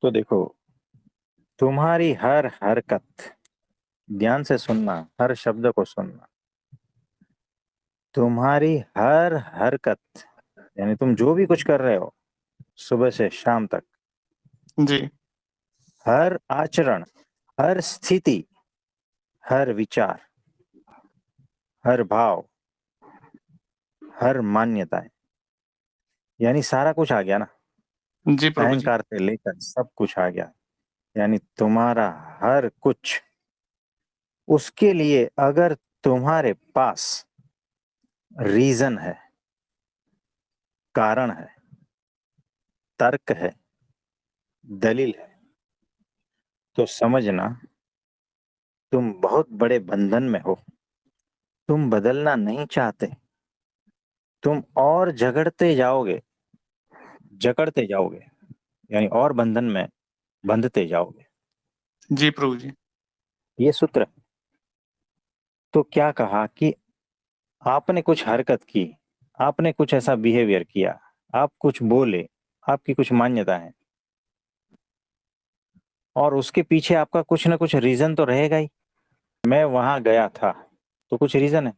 तो देखो, तुम्हारी हर हरकत, ध्यान से सुनना, हर शब्द को सुनना। तुम्हारी हर हरकत, यानी तुम जो भी कुछ कर रहे हो सुबह से शाम तक, जी। हर आचरण, हर स्थिति, हर विचार, हर भाव, हर मान्यताएं, यानी सारा कुछ आ गया ना। जी प्रभु जी। अहंकार से लेकर सब कुछ आ गया। यानी तुम्हारा हर कुछ, उसके लिए अगर तुम्हारे पास रीजन है, कारण है, तर्क है, दलील है, तो समझना तुम बहुत बड़े बंधन में हो। तुम बदलना नहीं चाहते, तुम और झगड़ते जाओगे, जकड़ते जाओगे, यानी और बंधन में बंधते जाओगे। जी प्रभु जी। ये सूत्र। तो क्या कहा कि आपने कुछ हरकत की, आपने कुछ ऐसा बिहेवियर किया, आप कुछ बोले, आपकी कुछ मान्यता है, और उसके पीछे आपका कुछ ना कुछ रीजन तो रहेगा ही। मैं वहां गया था, तो कुछ रीजन है।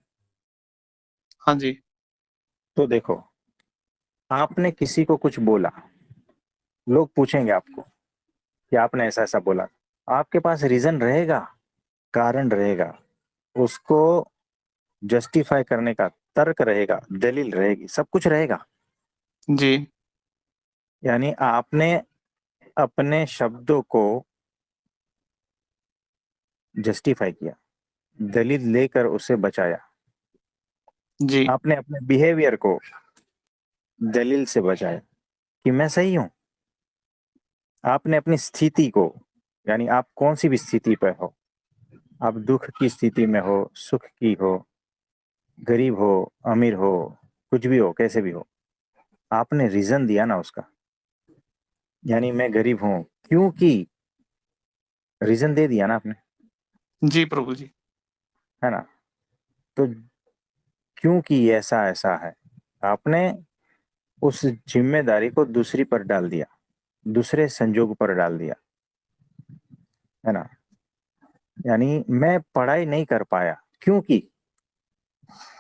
हाँ जी। तो देखो, आपने किसी को कुछ बोला, लोग पूछेंगे आपको कि आपने ऐसा ऐसा बोला, आपके पास रीजन रहेगा, कारण रहेगा, उसको जस्टिफाई करने का तर्क रहेगा, दलील रहेगी, सब कुछ रहेगा। जी। यानी आपने अपने शब्दों को जस्टिफाई किया, दलील लेकर उसे बचाया। जी। आपने अपने बिहेवियर को दलील से बचाया कि मैं सही हूं। आपने अपनी स्थिति को, यानी आप कौन सी भी स्थिति पर हो, आप दुख की स्थिति में हो, सुख की हो, गरीब हो, अमीर हो, कुछ भी हो, कैसे भी हो, आपने रीजन दिया ना उसका। यानी मैं गरीब हूं क्योंकि, रीजन दे दिया ना आपने, जी प्रभु जी। है ना। तो क्योंकि ऐसा ऐसा है, आपने उस जिम्मेदारी को दूसरी पर डाल दिया, दूसरे संजोग पर डाल दिया, है ना। यानी मैं पढ़ाई नहीं कर पाया क्योंकि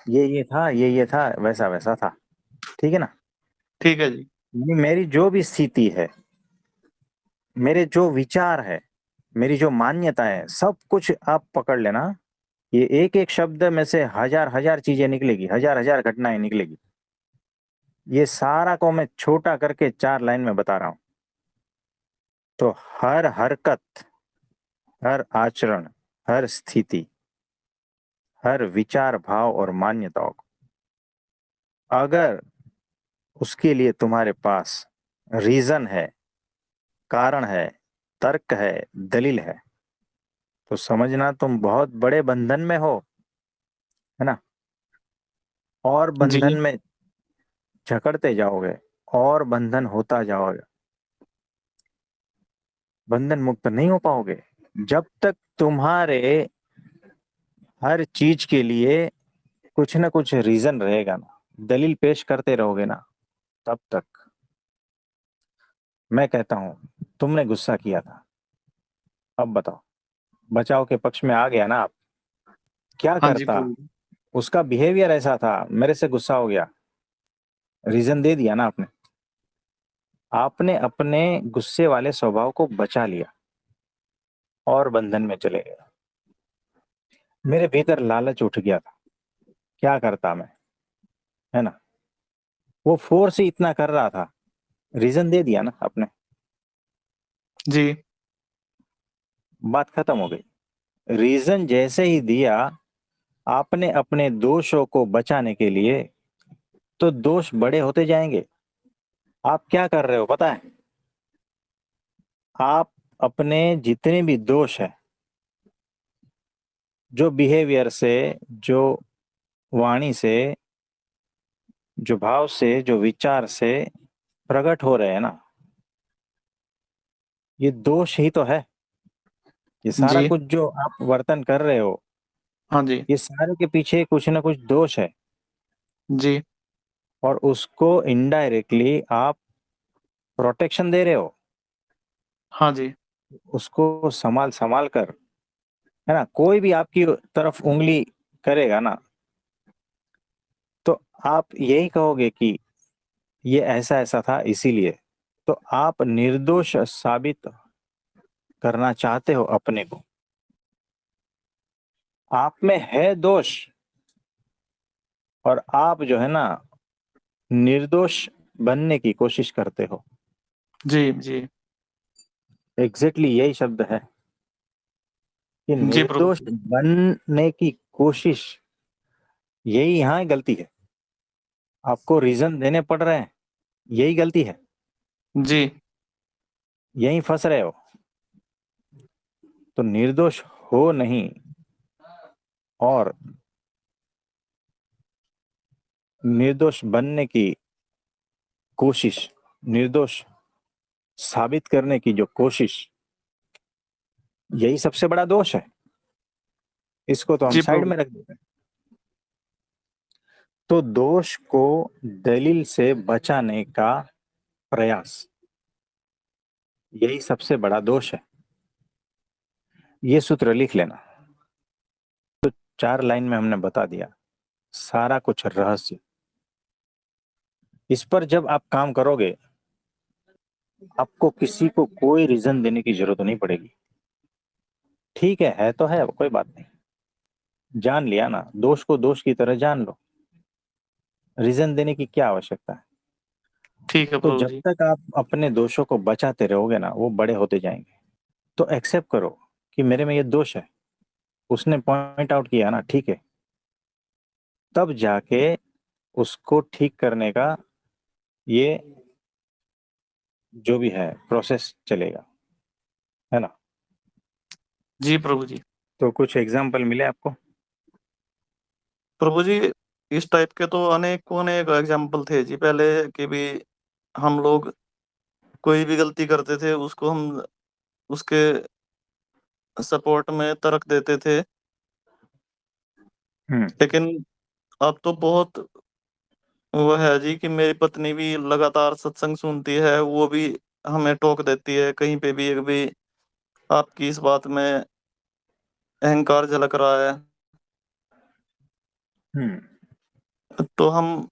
ये था, ये था, वैसा वैसा था, ठीक है ना। ठीक है जी। यानी मेरी जो भी स्थिति है, मेरे जो विचार है, मेरी जो मान्यता है, सब कुछ आप पकड़ लेना। ये एक एक शब्द में से हजार हजार चीजें निकलेगी, हजार हजार घटनाएं निकलेगी। ये सारा को मैं छोटा करके 4 लाइन में बता रहा हूं। तो हर हरकत, हर आचरण, हर स्थिति, हर विचार, भाव और मान्यताओं को, अगर उसके लिए तुम्हारे पास रीजन है, कारण है, तर्क है, दलील है, तो समझना तुम बहुत बड़े बंधन में हो, है ना। और बंधन जी। में जकड़ते जाओगे, और बंधन होता जाओगे, बंधन मुक्त नहीं हो पाओगे जब तक तुम्हारे हर चीज के लिए कुछ ना कुछ रीजन रहेगा ना, दलील पेश करते रहोगे ना, तब तक। मैं कहता हूं, तुमने गुस्सा किया था, अब बताओ, बचाव के पक्ष में आ गया ना आप, क्या हाँ जी करता। प्रभु जी। उसका बिहेवियर ऐसा था, मेरे से गुस्सा हो गया, रीजन दे दिया ना आपने। आपने अपने गुस्से वाले स्वभाव को बचा लिया और बंधन में चले गए। मेरे भीतर लालच उठ गया था, क्या करता मैं, है ना। वो फोर्स ही इतना कर रहा था, रीजन दे दिया ना आपने, जी। बात खत्म हो गई। रीजन जैसे ही दिया आपने अपने दोषों को बचाने के लिए, तो दोष बड़े होते जाएंगे। आप क्या कर रहे हो पता है, आप अपने जितने भी दोष है, जो बिहेवियर से, जो वाणी से, जो भाव से, जो विचार से प्रकट हो रहे हैं ना, ये दोष ही तो है। ये सारा जी। कुछ जो आप वर्तन कर रहे हो, हाँ जी। ये सारे के पीछे कुछ ना कुछ दोष है। जी। और उसको इनडायरेक्टली आप प्रोटेक्शन दे रहे हो। हाँ जी, उसको संभाल संभाल कर, है ना, कोई भी आपकी तरफ उंगली करेगा ना, तो आप यही कहोगे कि ये ऐसा ऐसा था इसीलिए। तो आप निर्दोष साबित करना चाहते हो अपने को, आप में है दोष, और आप जो है ना निर्दोष बनने की कोशिश करते हो। जी, जी। एग्जैक्टली यही शब्द है कि जी प्रभु निर्दोष जी। बनने की कोशिश, यही यहाँ गलती है। आपको रीजन देने पड़ रहे हैं, यही गलती है, जी, यही फंस रहे हो। तो निर्दोष हो नहीं, और निर्दोष बनने की कोशिश, निर्दोष साबित करने की जो कोशिश, यही सबसे बड़ा दोष है। इसको तो हम जी साइड प्रभु। में रख देते हैं। तो दोष को दलील से बचाने का प्रयास, यही सबसे बड़ा दोष है। ये सूत्र लिख लेना। 4 लाइन में हमने बता दिया सारा कुछ रहस्य। इस पर जब आप काम करोगे, आपको किसी को कोई रीजन देने की जरूरत नहीं पड़ेगी। ठीक है तो है, कोई बात नहीं, जान लिया ना, दोष को दोष की तरह जान लो, रीजन देने की क्या आवश्यकता है। ठीक है तो प्रभु जब जी। तक आप अपने दोषों को बचाते रहोगे ना, वो बड़े होते जाएंगे। तो एक्सेप्ट करो कि मेरे में ये दोष है, उसने पॉइंट आउट किया ना, ठीक है, तब जाके उसको ठीक करने का ये जो भी है प्रोसेस चलेगा, है ना। जी प्रभु जी। तो कुछ एग्जाम्पल मिले आपको? प्रभु जी, इस टाइप के तो अनेक एग्जाम्पल थे जी पहले कि भी हम लोग कोई भी गलती करते थे उसको हम उसके सपोर्ट में तर्क देते थे। हम्म। लेकिन अब तो बहुत वो है जी कि मेरी पत्नी भी लगातार सत्संग सुनती है, वो भी हमें टोक देती है कहीं पे भी, एक भी आपकी इस बात में अहंकार झलक रहा है। हम्म। तो हम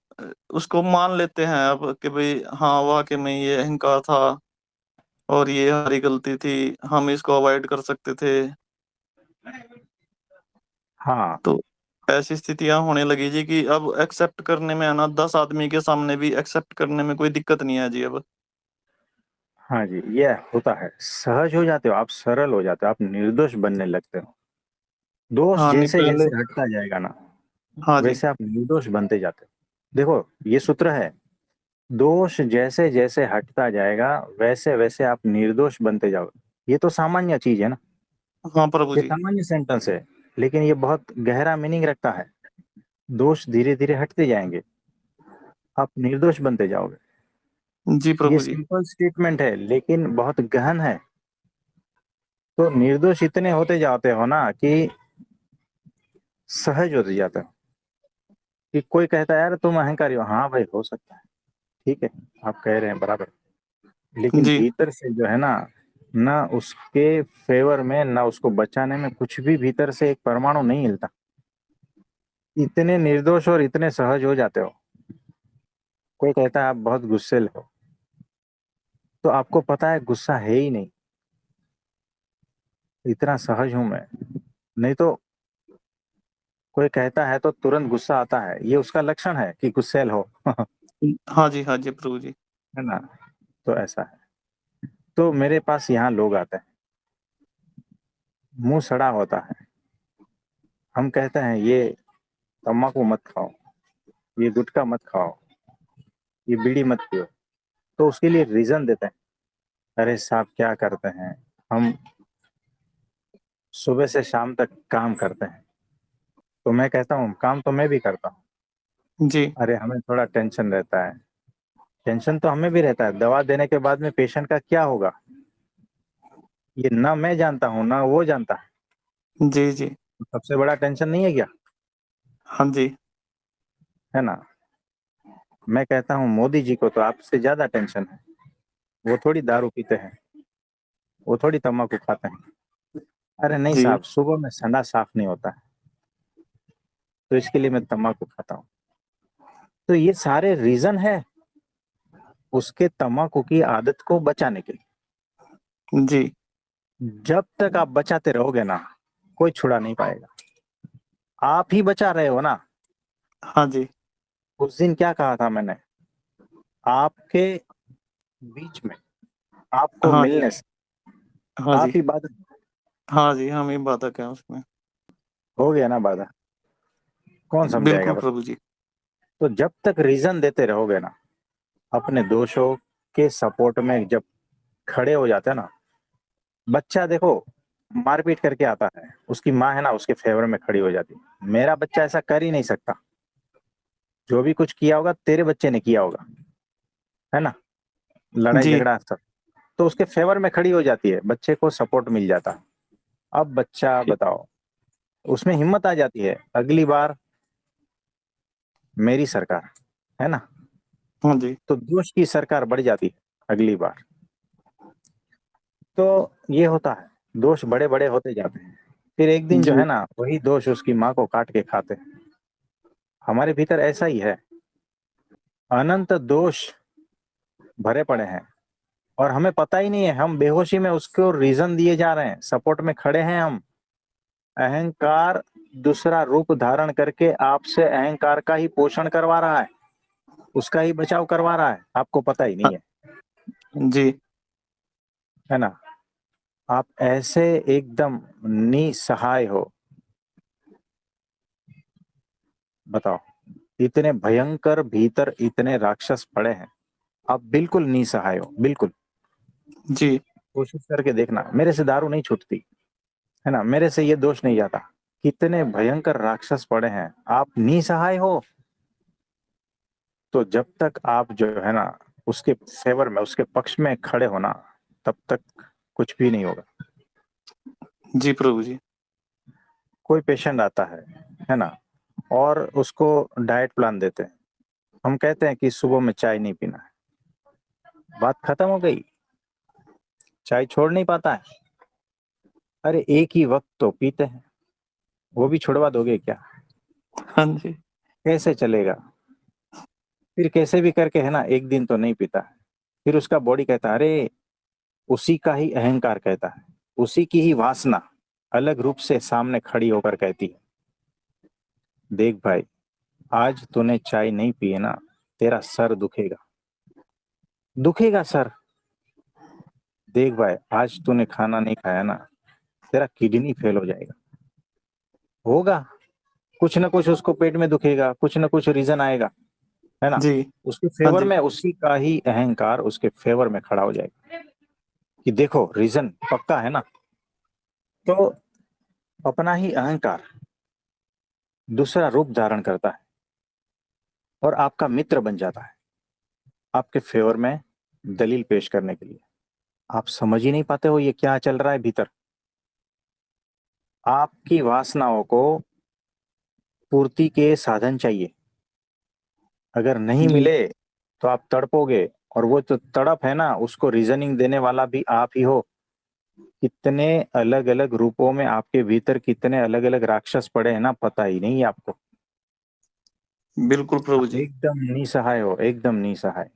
उसको मान लेते हैं अब कि भाई हाँ वाकई में ये अहंकार था और ये हमारी गलती थी, हम इसको अवॉइड कर सकते थे। हाँ। तो ऐसी स्थितियां होने लगी जी कि अब एक्सेप्ट करने में है ना, 10 आदमी के सामने भी एक्सेप्ट करने में कोई दिक्कत नहीं है जी अब। हाँ जी, ये होता है, सहज हो जाते हो आप, सरल हो जाते हो आप, निर्दोष बनने लगते हो। दोष हाँ नहीं जैसे पहले। जैसे हटता जाएगा ना, हाँ जी। वैसे आप निर्दोष बनते जाते हो। देखो, ये सूत्र है, दोष जैसे जैसे हटता जाएगा, वैसे वैसे आप निर्दोष बनते जाओगे। ये तो सामान्य चीज है ना, हाँ प्रभु ये जी। सामान्य सेंटेंस है, लेकिन ये बहुत गहरा मीनिंग रखता है। दोष धीरे धीरे हटते जाएंगे, आप निर्दोष बनते जाओगे। जी ये प्रभु जी। सिंपल स्टेटमेंट है, लेकिन बहुत गहन है। तो निर्दोष इतने होते जाते हो ना कि सहज होते जाते हो। कि कोई कहता है यार तुम अहंकारी हो, हाँ भाई हो सकता है, ठीक है, आप कह रहे हैं बराबर, लेकिन जी। भीतर से जो है ना, ना उसके फेवर में, ना उसको बचाने में कुछ भी भीतर से एक परमाणु नहीं हिलता। इतने निर्दोष और इतने सहज हो जाते हो। कोई कहता है आप बहुत गुस्सेल हो, तो आपको पता है गुस्सा है ही नहीं, इतना सहज हूं मैं। नहीं तो कोई कहता है तो तुरंत गुस्सा आता है, ये उसका लक्षण है कि गुस्सेल हो। है हाँ जी, हाँ जी प्रभु जी। ना। तो ऐसा है। तो मेरे पास यहाँ लोग आते हैं, मुंह सड़ा होता है, हम कहते हैं ये तम्बाकू मत खाओ, ये गुटखा मत खाओ, ये बीड़ी मत पियो। तो उसके लिए रीजन देते हैं, अरे साहब क्या करते हैं हम, सुबह से शाम तक काम करते हैं। तो मैं कहता हूँ काम तो मैं भी करता हूँ, जी। अरे हमें थोड़ा टेंशन रहता है। टेंशन तो हमें भी रहता है, दवा देने के बाद में पेशेंट का क्या होगा, ये ना मैं जानता हूँ ना वो जानता है। जी। जी। सबसे बड़ा टेंशन नहीं है क्या, हाँ जी। है ना। मैं कहता हूँ मोदी जी को तो आपसे ज्यादा टेंशन है, वो थोड़ी दारू पीते हैं, वो थोड़ी तम्बाकू खाते हैं। अरे नहीं जी साहब, सुबह में संडास साफ नहीं होता है, तो इसके लिए मैं तम्बाकू खाता हूँ। तो ये सारे रीजन है उसके तम्बाकू की आदत को बचाने के जी लिए। जब तक आप बचाते रहोगे ना, कोई छुड़ा नहीं पाएगा। आप ही बचा रहे हो ना। हाँ जी उस दिन क्या कहा था मैंने, आपके बीच में, आपको हाँ जी मिलने से हाँ आप जी ही बाधा। हाँ जी, हम ही बाधक हैं उसमें। हो गया ना बाधा, कौन समझाएगा बिल्कुल भाई। प्रभु जी। तो जब तक रीजन देते रहोगे ना, अपने दोषों के सपोर्ट में जब खड़े हो जाते हैं ना, बच्चा देखो मारपीट करके आता है, उसकी माँ है ना उसके फेवर में खड़ी हो जाती है। मेरा बच्चा ऐसा कर ही नहीं सकता, जो भी कुछ किया होगा तेरे बच्चे ने किया होगा, है ना, लड़ाई जी झगड़ा सब, तो उसके फेवर में खड़ी हो जाती है, बच्चे को सपोर्ट मिल जाता है। अब बच्चा बताओ, उसमें हिम्मत आ जाती है, अगली बार मेरी सरकार, है ना, हाँ जी तो दोष की सरकार बढ़ जाती है अगली बार। तो ये होता है, दोष बड़े बड़े होते जाते हैं, फिर एक दिन जो जी है ना वही दोष उसकी माँ को काट के खाते हैं। हमारे भीतर ऐसा ही है, अनंत दोष भरे पड़े हैं, और हमें पता ही नहीं है, हम बेहोशी में उसको रीजन दिए जा रहे हैं, सपोर्ट में खड़े हैं हम। अहंकार दूसरा रूप धारण करके आपसे अहंकार का ही पोषण करवा रहा है, उसका ही बचाव करवा रहा है, आपको पता ही नहीं जी है ना। आप ऐसे एकदम निसहाय हो, बताओ, इतने भयंकर भीतर इतने राक्षस पड़े हैं, आप बिल्कुल निसहाय हो, बिल्कुल। जी कोशिश करके देखना, मेरे से दारू नहीं छूटती, है ना, मेरे से ये दोष नहीं जाता। कितने भयंकर राक्षस पड़े हैं, आप निसहाय हो। तो जब तक आप जो है ना उसके फेवर में, उसके पक्ष में खड़े हो ना, तब तक कुछ भी नहीं होगा। जी प्रभु जी। कोई पेशेंट आता है ना, और उसको डाइट प्लान देते हैं, हम कहते हैं कि सुबह में चाय नहीं पीना है, बात खत्म हो गई, चाय छोड़ नहीं पाता है। अरे एक ही वक्त तो पीते हैं, वो भी छुड़वा दोगे क्या, हाँ जी कैसे चलेगा। फिर कैसे भी करके है ना एक दिन तो नहीं पीता है, फिर उसका बॉडी कहता है, अरे उसी का ही अहंकार कहता है, उसी की ही वासना अलग रूप से सामने खड़ी होकर कहती है, देख भाई, आज तूने चाय नहीं पी है ना, तेरा सर दुखेगा, दुखेगा सर। देख भाई, आज तूने खाना नहीं खाया ना, तेरा किडनी फेल हो जाएगा, होगा कुछ ना कुछ, उसको पेट में दुखेगा, कुछ ना कुछ रीजन आएगा, है ना। जी उसके हाँ फेवर जी में उसी का ही अहंकार उसके फेवर में खड़ा हो जाएगा कि देखो रीजन पक्का है ना। तो अपना ही अहंकार दूसरा रूप धारण करता है और आपका मित्र बन जाता है, आपके फेवर में दलील पेश करने के लिए। आप समझ ही नहीं पाते हो ये क्या चल रहा है भीतर। आपकी वासनाओं को पूर्ति के साधन चाहिए, अगर नहीं जी मिले तो आप तड़पोगे, और वो तो तड़प है ना, उसको रीजनिंग देने वाला भी आप ही हो। कितने अलग अलग रूपों में आपके भीतर कितने अलग अलग राक्षस पड़े हैं ना, पता ही नहीं है आपको। बिल्कुल प्रभु आप जी। एकदम निसहाय हो, एकदम निसहाय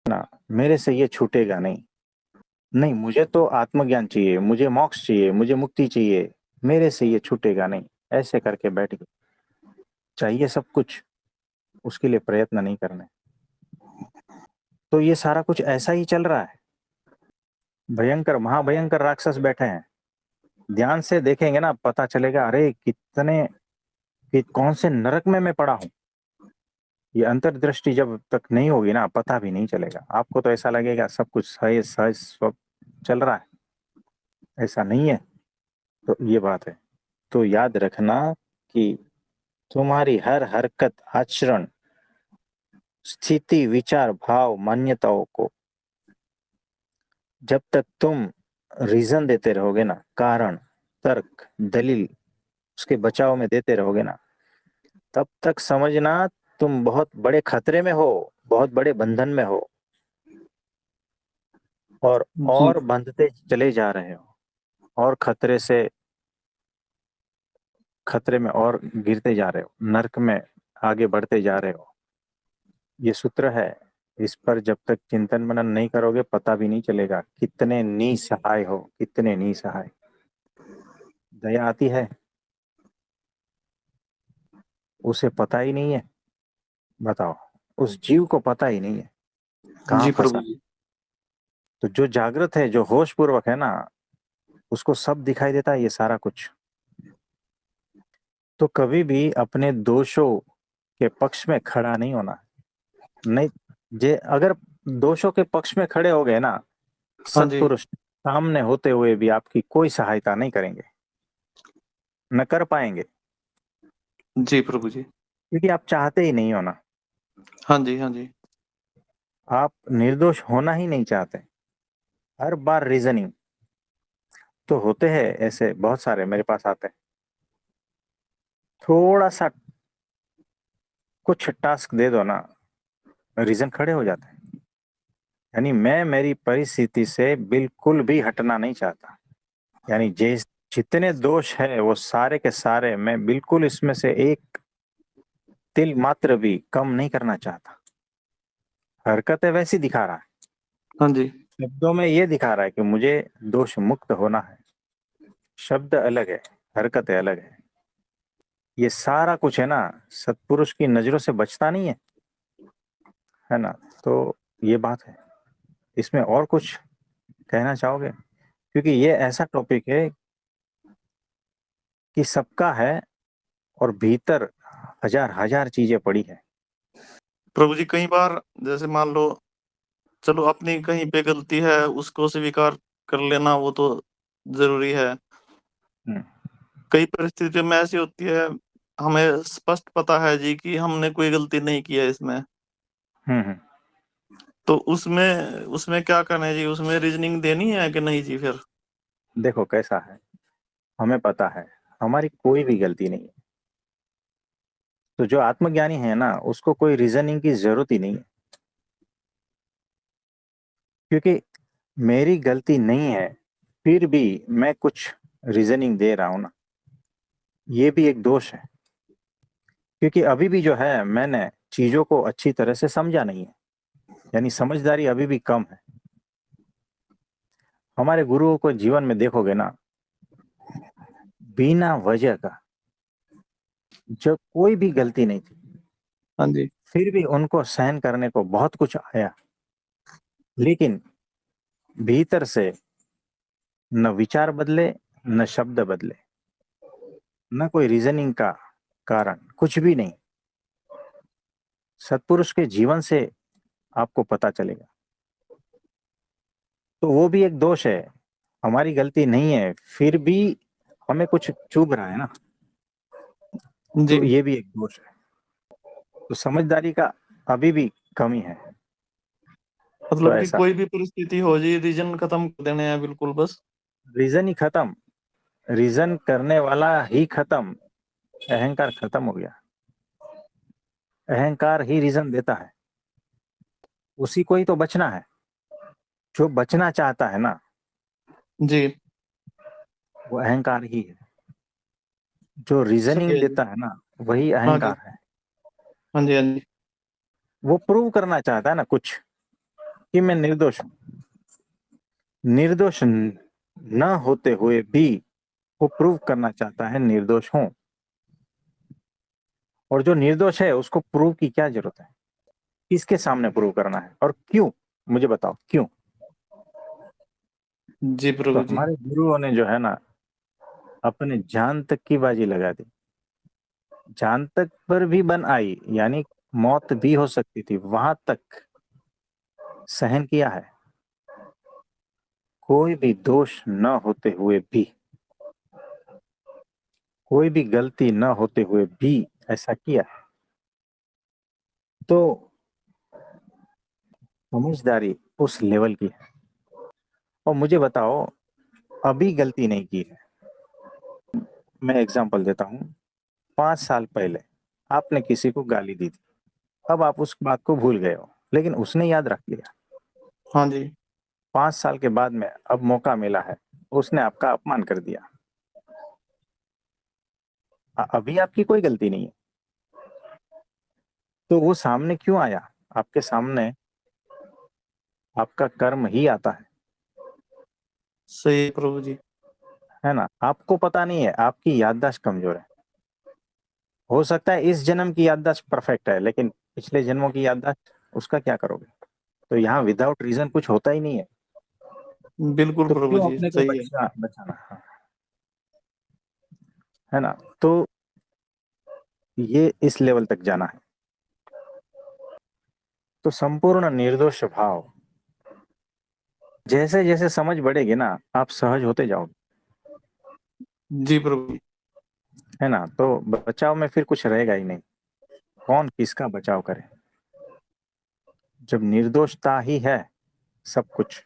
ना। मेरे से ये छूटेगा नहीं, नहीं मुझे तो आत्मज्ञान चाहिए, मुझे मोक्ष चाहिए, मुझे मुक्ति चाहिए, मेरे से ये छूटेगा नहीं, ऐसे करके बैठ गए। चाहिए सब कुछ, उसके लिए प्रयत्न नहीं करने। तो ये सारा कुछ ऐसा ही चल रहा है, भयंकर महाभयंकर राक्षस बैठे हैं। ध्यान से देखेंगे ना पता चलेगा, अरे कितने कि कौन से नरक में मैं पड़ा हूँ। ये अंतर्दृष्टि जब तक नहीं होगी ना, पता भी नहीं चलेगा आपको, तो ऐसा लगेगा सब कुछ सहज सहज सब चल रहा है, ऐसा नहीं है। तो ये बात है। तो याद रखना कि तुम्हारी हर हरकत, आचरण, स्थिति, विचार, भाव, मान्यताओं को जब तक तुम रीजन देते रहोगे ना, कारण, तर्क, दलील उसके बचाव में देते रहोगे ना, तब तक समझना तुम बहुत बड़े खतरे में हो, बहुत बड़े बंधन में हो। और जी और बंधते चले जा रहे हो, और खतरे में और गिरते जा रहे हो, नर्क में आगे बढ़ते जा रहे हो। ये सूत्र है। इस पर जब तक चिंतन मनन नहीं करोगे, पता भी नहीं चलेगा कितने निसहाय हो, कितने निसहाय। दया आती है, उसे पता ही नहीं है। बताओ, उस जीव को पता ही नहीं है कहाँ जी प्रभु फंसा। जी। तो जो जागृत है, जो होश पूर्वक है ना, उसको सब दिखाई देता है ये सारा कुछ। तो कभी भी अपने दोषों के पक्ष में खड़ा नहीं होना। नहीं, जे अगर दोषों के पक्ष में खड़े हो गए ना, हाँ जी। सत्पुरुष सामने होते हुए भी आपकी कोई सहायता नहीं करेंगे, न कर पाएंगे, जी प्रभु जी। क्योंकि आप चाहते ही नहीं हो ना। हाँ जी, हाँ जी। आप निर्दोष होना ही नहीं चाहते। हर बार रीजनिंग तो होते हैं ऐसे, बहुत सारे मेरे पास आते हैं, थोड़ा सा कुछ टास्क दे दो ना, रीजन खड़े हो जाते हैं। यानी मैं मेरी परिस्थिति से बिल्कुल भी हटना नहीं चाहता। यानी जितने दोष है वो सारे के सारे मैं बिल्कुल इसमें से एक तिल मात्र भी कम नहीं करना चाहता। हरकतें वैसी दिखा रहा है, हाँ जी। शब्दों में ये दिखा रहा है कि मुझे दोष मुक्त होना है। शब्द अलग है, हरकतें अलग है। ये सारा कुछ है ना, सत्पुरुष की नजरों से बचता नहीं है ना। तो ये बात है। इसमें और कुछ कहना चाहोगे? क्योंकि ये ऐसा टॉपिक है कि सबका है, और भीतर हजार हजार चीजें पड़ी है। प्रभु जी कई बार जैसे मान लो, चलो अपनी कहीं पे गलती है उसको स्वीकार कर लेना, वो तो जरूरी है। हम्म। कई परिस्थितियों में ऐसी होती है, हमें स्पष्ट पता है जी कि हमने कोई गलती नहीं की है इसमें। हम्म। तो उसमें उसमें क्या करना है जी? उसमें रीजनिंग देनी है कि नहीं जी फिर? देखो कैसा है, हमें पता है हमारी कोई भी गलती नहीं है। तो जो आत्मज्ञानी है ना, उसको कोई रीजनिंग की जरूरत ही नहीं है। क्योंकि मेरी गलती नहीं है, फिर भी मैं कुछ रीजनिंग दे रहा हूं ना, ये भी एक दोष है। क्योंकि अभी भी जो है, मैंने चीजों को अच्छी तरह से समझा नहीं है। यानी समझदारी अभी भी कम है। हमारे गुरुओं को जीवन में देखोगे ना, बिना वजह का जब कोई भी गलती नहीं थी, हाँ जी। फिर भी उनको सहन करने को बहुत कुछ आया। लेकिन भीतर से न विचार बदले, न शब्द बदले, न कोई रीजनिंग का कारण, कुछ भी नहीं। सत्पुरुष के जीवन से आपको पता चलेगा। तो वो भी एक दोष है। हमारी गलती नहीं है, फिर भी हमें कुछ चुभ रहा है ना, जी तो ये भी एक दोष है। तो समझदारी का अभी भी कमी है। तो मतलब कि ऐसा कोई भी परिस्थिति हो जी, रीजन खत्म कर देने हैं बिल्कुल बस। रीजन ही खत्म, रीजन करने वाला ही खत्म, अहंकार खत्म हो गया। अहंकार ही रीजन देता है, उसी को ही तो बचना है। जो बचना चाहता है ना, जी वो अहंकार ही है। जो सही रीजनिंग है जी। देता है ना, वही हाँ जी, अहंकार है। हाँ जी, हाँ जी। वो प्रूव करना चाहता है ना कुछ, कि मैं निर्दोष हूं। निर्दोष न होते हुए भी वो प्रूव करना चाहता है निर्दोष हूं। और जो निर्दोष है उसको प्रूव की क्या जरूरत है? किसके सामने प्रूव करना है, और क्यों? मुझे बताओ क्यों। जी तो प्रभु जी। हमारे गुरुओं ने जो है ना, अपने जान तक की बाजी लगा दी। जान तक पर भी बन आई, यानी मौत भी हो सकती थी, वहां तक सहन किया है। कोई भी दोष न होते हुए भी, कोई भी गलती न होते हुए भी ऐसा किया है। तो समझदारी उस लेवल की है। और मुझे बताओ, अभी गलती नहीं की है। मैं एग्जांपल देता हूँ। 5 साल पहले आपने किसी को गाली दी थी, अब आप उस बात को भूल गए हो, लेकिन उसने याद रख लिया। हाँ जी। 5 साल के बाद में अब मौका मिला है, उसने आपका अपमान कर दिया। अभी आपकी कोई गलती नहीं है, तो वो सामने क्यों आया? आपके सामने आपका कर्म ही आता सही है प्रभु जी। है ना? आपको पता नहीं है, आपकी याददाश्त कमजोर है। हो सकता है इस जन्म की याददाश्त परफेक्ट है, लेकिन पिछले जन्मों की याददाश्त, उसका क्या करोगे? तो यहाँ विदाउट रीजन कुछ होता ही नहीं है, बिल्कुल तो प्रभु क्यों जी, अपने को सही है। बचाना? हाँ, है ना? तो ये इस लेवल तक जाना है। तो संपूर्ण निर्दोष भाव, जैसे जैसे समझ बढ़ेगी ना, आप सहज होते जाओगे, जी प्रभु जी। है ना? तो बचाव में फिर कुछ रहेगा ही नहीं, कौन किसका बचाव करे? जब निर्दोषता ही है सब कुछ,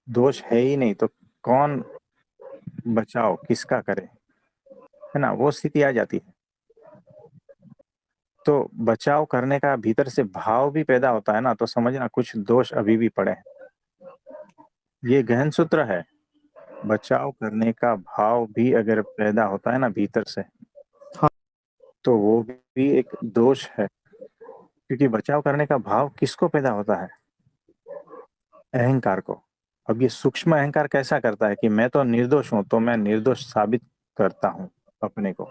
दोष है ही नहीं, तो कौन बचाव किसका करे? है ना? वो स्थिति आ जाती है। तो बचाव करने का भीतर से भाव भी पैदा होता है ना, तो समझना कुछ दोष अभी भी पड़े हैं। ये गहन सूत्र है। बचाव करने का भाव भी अगर पैदा होता है ना भीतर से, हाँ। तो वो भी एक दोष है। क्योंकि बचाव करने का भाव किसको पैदा होता है? अहंकार को। अब ये सूक्ष्म अहंकार कैसा करता है कि मैं तो निर्दोष हूं, तो मैं निर्दोष साबित करता हूं अपने को।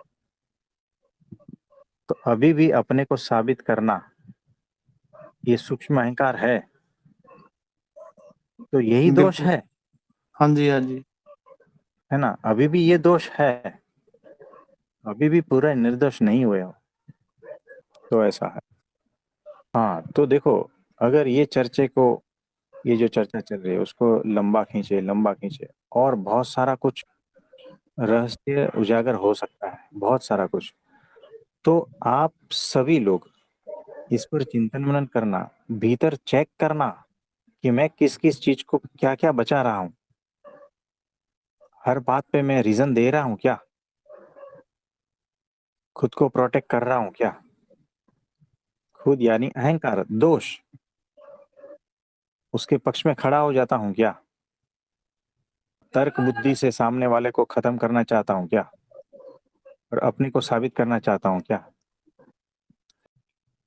तो अभी भी अपने को साबित करना ये सूक्ष्म अहंकार है, तो यही दोष बिल्कुल। है हाँ जी, हाँ जी। है ना? अभी भी ये दोष है, अभी भी पूरा निर्दोष नहीं हुए हो, तो ऐसा है। हाँ, तो देखो, अगर ये चर्चे को, ये जो चर्चा चल रही है उसको लंबा खींचे, लंबा खींचे, और बहुत सारा कुछ रहस्य उजागर हो सकता है, बहुत सारा कुछ। तो आप सभी लोग इस पर चिंतन मनन करना, भीतर चेक करना कि मैं किस किस चीज को क्या क्या बचा रहा हूँ, हर बात पे मैं रीजन दे रहा हूँ क्या, खुद को प्रोटेक्ट कर रहा हूँ क्या? खुद यानी अहंकार, दोष, उसके पक्ष में खड़ा हो जाता हूँ क्या? तर्क बुद्धि से सामने वाले को खत्म करना चाहता हूँ क्या? और अपने को साबित करना चाहता हूँ क्या?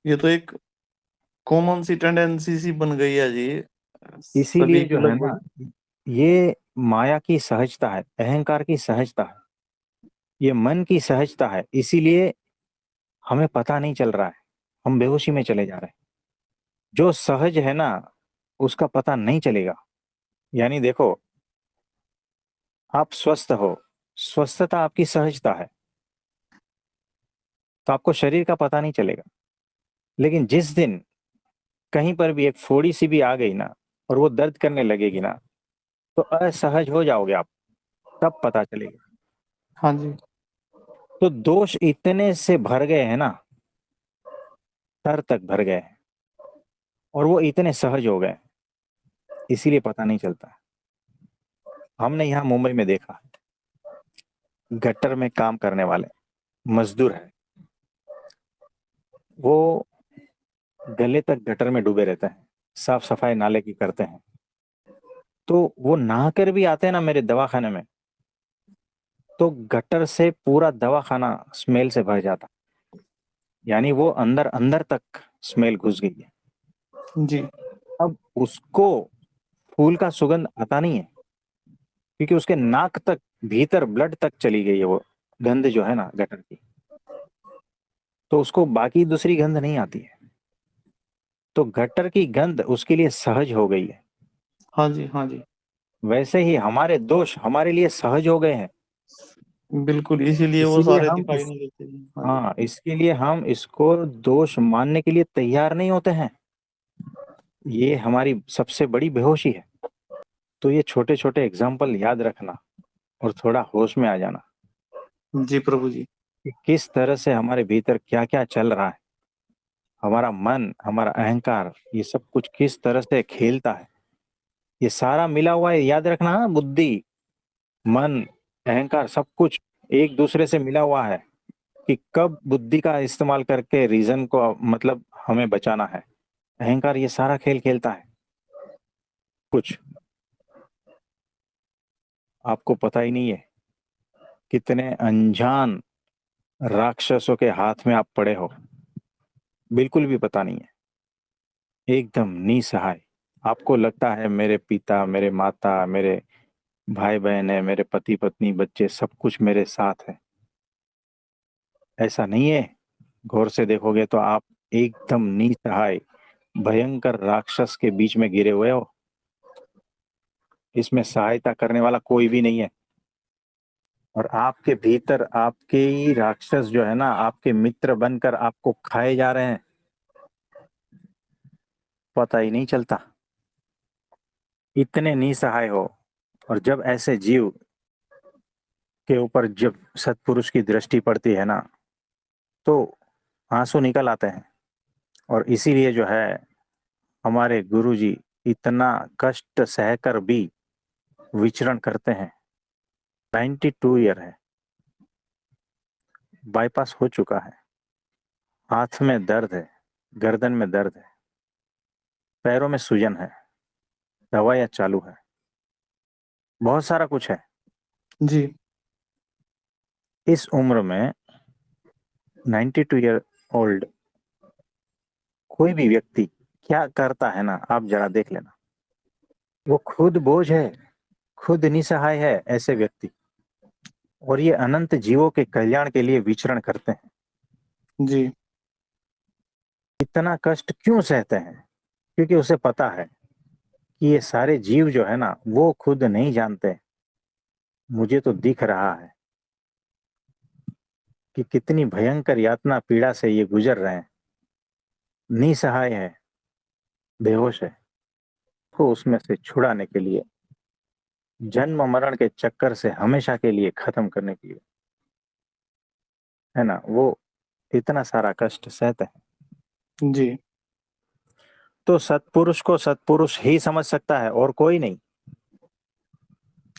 ये तो एक कॉमन सी टेंडेंसी सी बन गई है जी, इसीलिए सभी की जो है ना, लगभग। ये माया की सहजता है, अहंकार की सहजता है, ये मन की सहजता है। इसीलिए हमें पता नहीं चल रहा है, हम बेहोशी में चले जा रहे हैं। जो सहज है ना, उसका पता नहीं चलेगा। यानी देखो, आप स्वस्थ हो, स्वस्थता आपकी सहजता है, तो आपको शरीर का पता नहीं चलेगा। लेकिन जिस दिन कहीं पर भी एक फोड़ी सी भी आ गई ना, और वो दर्द करने लगेगी ना, तो असहज हो जाओगे आप, तब पता चलेगा। हाँ जी। तो दोष इतने से भर गए हैं ना, सर तक भर गए हैं, और वो इतने सहज हो गए, इसीलिए पता नहीं चलता। हमने यहाँ मुंबई में देखा, गटर में काम करने वाले मजदूर है, वो गले तक गटर में डूबे रहते हैं, साफ सफाई नाले की करते हैं। तो वो नहा कर भी आते हैं ना मेरे दवाखाने में, तो गटर से पूरा दवाखाना स्मेल से भर जाता, यानी वो अंदर अंदर तक स्मेल घुस गई है। जी। अब उसको फूल का सुगंध आता नहीं है, क्योंकि उसके नाक तक, भीतर ब्लड तक चली गई है वो गंध जो है ना गटर की, तो उसको बाकी दूसरी गंध नहीं आती है। तो गटर की गंध उसके लिए सहज हो गई है। हाँ जी, हाँ जी। वैसे ही हमारे दोष हमारे लिए सहज हो गए हैं, बिल्कुल, इसीलिए वो इसीलिए सारे हम दिखाई इस, नहीं देते जी। हाँ जी। हाँ, इसके लिए हम इसको दोष मानने के लिए तैयार नहीं होते हैं। ये हमारी सबसे बड़ी बेहोशी है। तो ये छोटे छोटे एग्जाम्पल याद रखना, और थोड़ा होश में आ जाना जी प्रभु जी। कि किस तरह से हमारे भीतर क्या क्या चल रहा है, हमारा मन, हमारा अहंकार, ये सब कुछ किस तरह से खेलता है। ये सारा मिला हुआ है, याद रखना। हाँ, बुद्धि, मन, अहंकार, सब कुछ एक दूसरे से मिला हुआ है, कि कब बुद्धि का इस्तेमाल करके रीजन को, मतलब हमें बचाना है। अहंकार ये सारा खेल खेलता है। कुछ। आपको पता ही नहीं है कितने अनजान राक्षसों के हाथ में आप पड़े हो, बिल्कुल भी पता नहीं है, एकदम निसहाय। आपको लगता है मेरे पिता, मेरे माता, मेरे भाई बहन है, मेरे पति पत्नी बच्चे सब कुछ मेरे साथ है। ऐसा नहीं है। गौर से देखोगे तो आप एकदम निसहाय भयंकर राक्षस के बीच में गिरे हुए हो। इसमें सहायता करने वाला कोई भी नहीं है। और आपके भीतर आपके ही राक्षस जो है ना, आपके मित्र बनकर आपको खाए जा रहे हैं, पता ही नहीं चलता। इतने निसहाय हो। और जब ऐसे जीव के ऊपर जब सत्पुरुष की दृष्टि पड़ती है ना, तो आंसू निकल आते हैं। और इसीलिए जो है हमारे गुरुजी इतना कष्ट सहकर भी विचरण करते हैं। 92 ईयर है, बाईपास हो चुका है, हाथ में दर्द है, गर्दन में दर्द है, पैरों में सूजन है, दवाइयाँ चालू है, बहुत सारा कुछ है। जी। इस उम्र में 92 ईयर ओल्ड कोई भी व्यक्ति क्या करता है ना, आप जरा देख लेना। वो खुद बोझ है, खुद निसहाय है ऐसे व्यक्ति, और ये अनंत जीवों के कल्याण के लिए विचरण करते हैं। जी। इतना कष्ट क्यों सहते हैं? क्योंकि उसे पता है कि ये सारे जीव जो है ना, वो खुद नहीं जानते, मुझे तो दिख रहा है कि कितनी भयंकर यातना पीड़ा से ये गुजर रहे हैं। निसहाय है, बेहोश है, को उसमें से छुड़ाने के लिए, जन्म मरण के चक्कर से हमेशा के लिए खत्म करने के लिए, है ना, वो इतना सारा कष्ट सहते हैं। जी। तो सत्पुरुष को सत्पुरुष ही समझ सकता है, और कोई नहीं।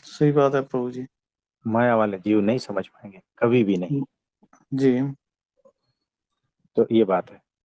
सही बात है प्रभु जी। माया वाले जीव नहीं समझ पाएंगे, कभी भी नहीं। जी। तो ये बात है।